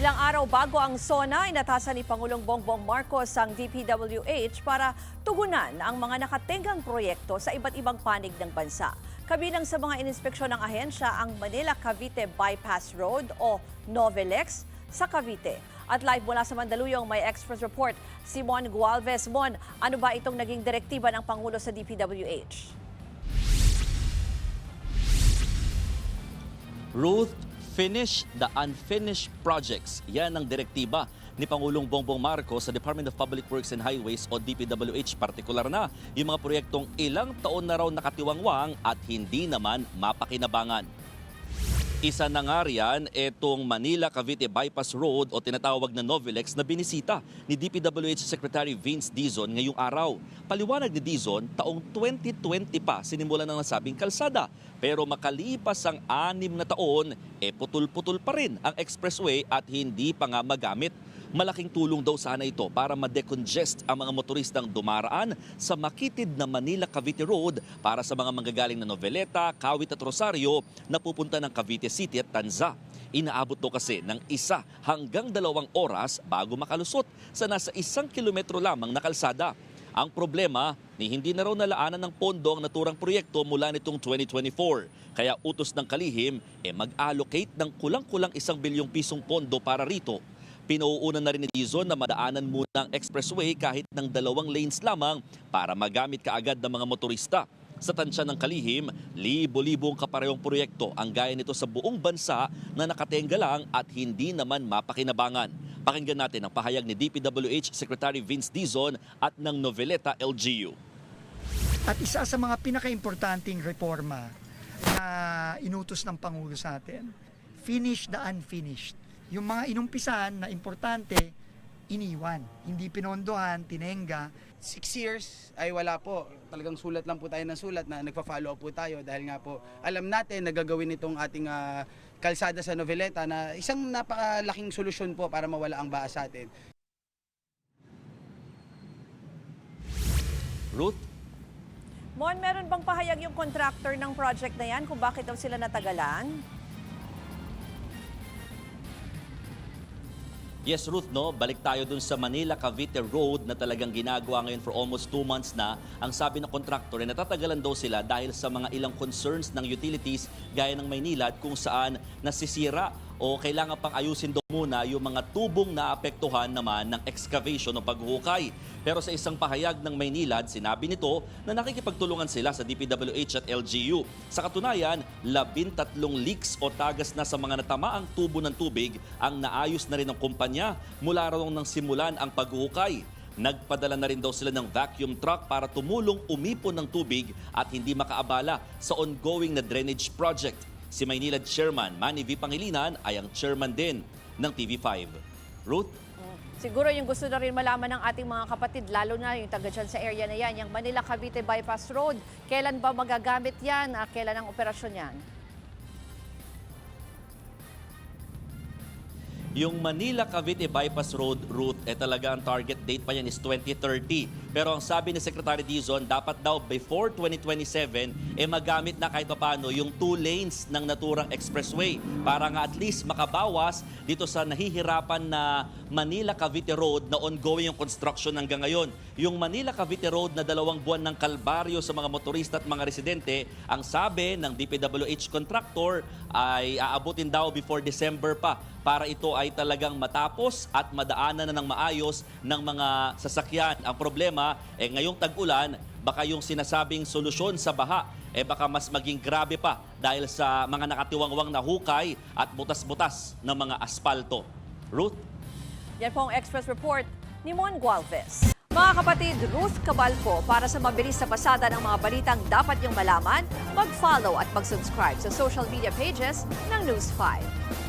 Ilang araw bago ang SONA, inatasan ni Pangulong Bongbong Marcos ang DPWH para tugunan ang mga nakatinggang proyekto sa iba't ibang panig ng bansa. Kabilang sa mga ininspeksyon ng ahensya ang Manila-Cavite Bypass Road o NOVELEX sa Cavite. At live mula sa Mandaluyong may Express Report si Mon Gualvez. Mon, ano ba itong naging direktiba ng Pangulo sa DPWH? Ruth, finish the unfinished projects. Yan ang direktiba ni Pangulong Bongbong Marcos sa Department of Public Works and Highways o DPWH. Partikular na yung mga proyektong ilang taon na raw nakatiwangwang at hindi naman mapakinabangan. Isa na nga riyan itong Manila-Cavite Bypass Road o tinatawag na NOVELEX na binisita ni DPWH Secretary Vince Dizon ngayong araw. Paliwanag ni Dizon, taong 2020 pa sinimulan ng nasabing kalsada. Pero makalipas ang 6 na taon, putol-putol pa rin ang expressway at hindi pa nga magamit. Malaking tulong daw sana ito para ma-decongest ang mga motoristang dumaraan sa makitid na Manila-Cavite Road para sa mga manggagaling na Noveleta, Kawit at Rosario na pupunta ng Cavite City at Tanza. Inaabot to kasi ng 1 hanggang 2 oras bago makalusot sa nasa 1 kilometro lamang na kalsada. Ang problema, hindi na raw nalaanan ng pondo ang naturang proyekto mula nitong 2024. Kaya utos ng kalihim, mag-allocate ng kulang-kulang 1 bilyong pisong pondo para rito. Pinauuna na rin ni Dizon na madaanan muna ang expressway kahit ng 2 lanes lamang para magamit kaagad ng mga motorista. Sa tansya ng kalihim, libo-libong kaparehong proyekto ang gaya nito sa buong bansa na nakatenga lang at hindi naman mapakinabangan. Pakinggan natin ang pahayag ni DPWH Secretary Vince Dizon at ng Noveleta LGU. At isa sa mga pinakaimportanteng reforma na inutos ng Pangulo sa atin, finish the unfinished. Yung mga inumpisahan na importante, iniwan. Hindi pinondohan, tinenga. 6 years ay wala po. Talagang sulat lang po tayo ng sulat na nagpa-follow up po tayo dahil nga po alam natin na gagawin itong ating kalsada sa Noveleta na isang napakalaking solusyon po para mawala ang baha sa atin. Ruth? Mon, meron bang pahayag yung contractor ng project na yan kung bakit daw sila natagalan? Yes, Ruth, no? Balik tayo dun sa Manila-Cavite Road na talagang ginagawa ngayon for almost 2 months na. Ang sabi ng contractor ay natatagalan daw sila dahil sa mga ilang concerns ng utilities gaya ng Maynilad kung saan nasisira o kailangan pang ayusin daw muna yung mga tubong naapektuhan naman ng excavation o paghuhukay. Pero sa isang pahayag ng Maynilad, sinabi nito na nakikipagtulungan sila sa DPWH at LGU. Sa katunayan, 13 leaks o tagas na sa mga natamaang tubo ng tubig ang naayos na rin ng kumpanya mula raw nang simulan ang paghuhukay. Nagpadala na rin daw sila ng vacuum truck para tumulong umipon ng tubig at hindi makaabala sa ongoing na drainage project. Si Maynilad Chairman Manny V. Pangilinan ay ang chairman din ng TV5. Ruth? Siguro yung gusto na rin malaman ng ating mga kapatid, lalo na yung taga dyan sa area na yan, yung Manila-Cavite Bypass Road. Kailan ba magagamit yan? Kailan ang operasyon yan? Yung Manila-Cavite Bypass Road route, talaga ang target date pa yan is 2030. Pero ang sabi ni Secretary Dizon, dapat daw before 2027, magamit na kahit paano yung 2 lanes ng naturang expressway para nga at least makabawas dito sa nahihirapan na Manila-Cavite Road na ongoing yung construction hanggang ngayon. Yung Manila-Cavite Road na 2 buwan ng kalbaryo sa mga motorista at mga residente, ang sabi ng DPWH contractor ay aabutin daw before December pa para ito ay talagang matapos at madaanan na ng maayos ng mga sasakyan. Ang problema, ngayong tag-ulan, baka yung sinasabing solusyon sa baha, baka mas maging grabe pa dahil sa mga nakatiwangwang na hukay at butas-butas ng mga asfalto. Ruth? Yan po ang Express Report ni Mon Gualvez. Mga kapatid, Ruth Cabalco, para sa mabilis na pasada ng mga balitang dapat niyong malaman, mag-follow at mag-subscribe sa social media pages ng News 5.